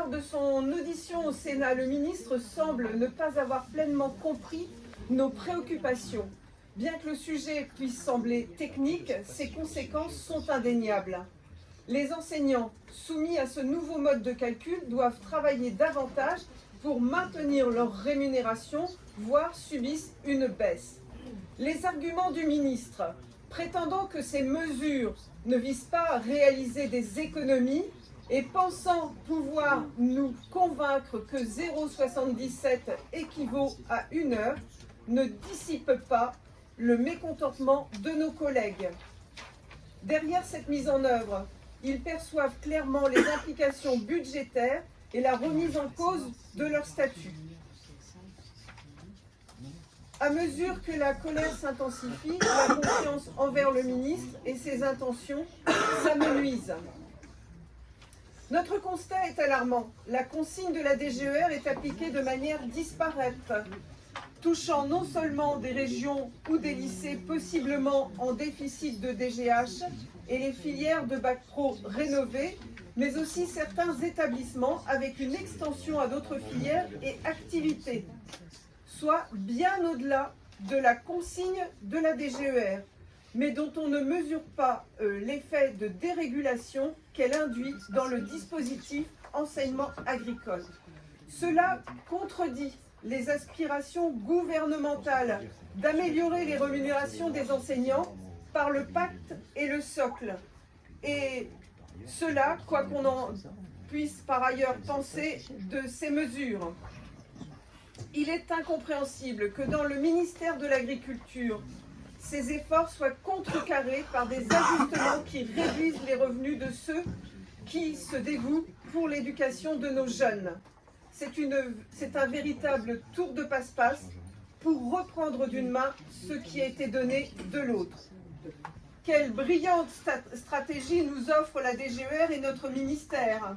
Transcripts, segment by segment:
Lors de son audition au Sénat, le ministre semble ne pas avoir pleinement compris nos préoccupations. Bien que le sujet puisse sembler technique, ses conséquences sont indéniables. Les enseignants soumis à ce nouveau mode de calcul doivent travailler davantage pour maintenir leur rémunération, voire subissent une baisse. Les arguments du ministre, prétendant que ces mesures ne visent pas à réaliser des économies et pensant pouvoir nous convaincre que 0,77 équivaut à 1 heure, ne dissipent pas le mécontentement de nos collègues. Derrière cette mise en œuvre, ils perçoivent clairement les implications budgétaires et la remise en cause de leur statut. À mesure que la colère s'intensifie, la confiance envers le ministre et ses intentions s'amenuise. Notre constat est alarmant. La consigne de la DGER est appliquée de manière disparate, touchant non seulement des régions ou des lycées possiblement en déficit de DGH et les filières de bac pro rénovées, mais aussi certains établissements avec une extension à d'autres filières et activités, soit bien au-delà de la consigne de la DGER, mais dont on ne mesure pas l'effet de dérégulation qu'elle induit dans le dispositif enseignement agricole. Cela contredit les aspirations gouvernementales d'améliorer les rémunérations des enseignants par le pacte et le socle. Et cela, quoi qu'on en puisse par ailleurs penser de ces mesures. Il est incompréhensible que dans le ministère de l'Agriculture, ces efforts soient contrecarrés par des ajustements qui réduisent les revenus de ceux qui se dévouent pour l'éducation de nos jeunes. C'est un véritable tour de passe-passe pour reprendre d'une main ce qui a été donné de l'autre. Quelle brillante stratégie nous offre la DGER et notre ministère.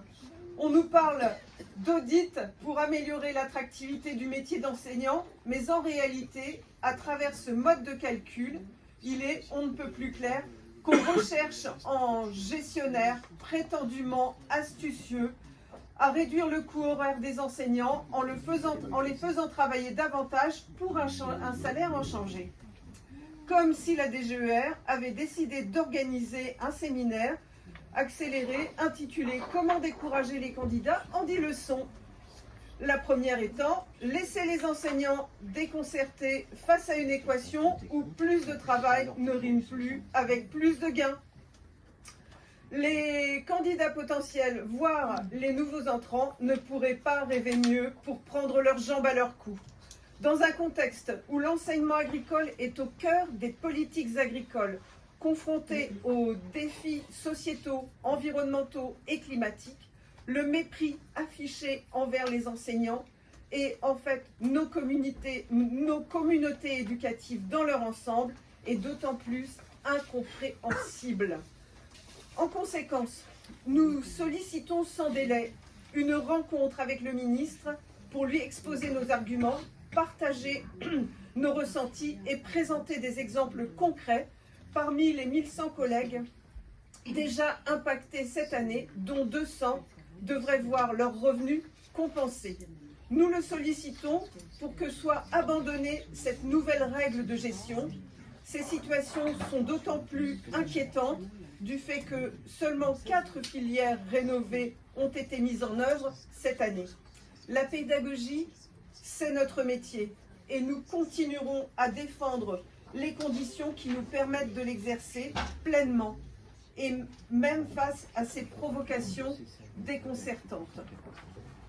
On nous parle d'audit pour améliorer l'attractivité du métier d'enseignant, mais en réalité, à travers ce mode de calcul, il est, on ne peut plus clair, qu'on recherche en gestionnaire prétendument astucieux à réduire le coût horaire des enseignants en les faisant travailler davantage pour un salaire inchangé. Comme si la DGER avait décidé d'organiser un séminaire accéléré intitulé « Comment décourager les candidats en 10 leçons ». La première étant « Laisser les enseignants déconcertés face à une équation où plus de travail ne rime plus avec plus de gains ». Les candidats potentiels, voire les nouveaux entrants, ne pourraient pas rêver mieux pour prendre leurs jambes à leur cou. Dans un contexte où l'enseignement agricole est au cœur des politiques agricoles, confronté aux défis sociétaux, environnementaux et climatiques, le mépris affiché envers les enseignants et en fait nos communautés éducatives dans leur ensemble est d'autant plus incompréhensible. En conséquence, nous sollicitons sans délai une rencontre avec le ministre pour lui exposer nos arguments, partager nos ressentis et présenter des exemples concrets parmi les 1100 collègues déjà impactés cette année, dont 200 devraient voir leurs revenus compensés. Nous le sollicitons pour que soit abandonnée cette nouvelle règle de gestion. Ces situations sont d'autant plus inquiétantes du fait que seulement 4 filières rénovées ont été mises en œuvre cette année. La pédagogie, c'est notre métier et nous continuerons à défendre les conditions qui nous permettent de l'exercer pleinement et même face à ces provocations déconcertantes.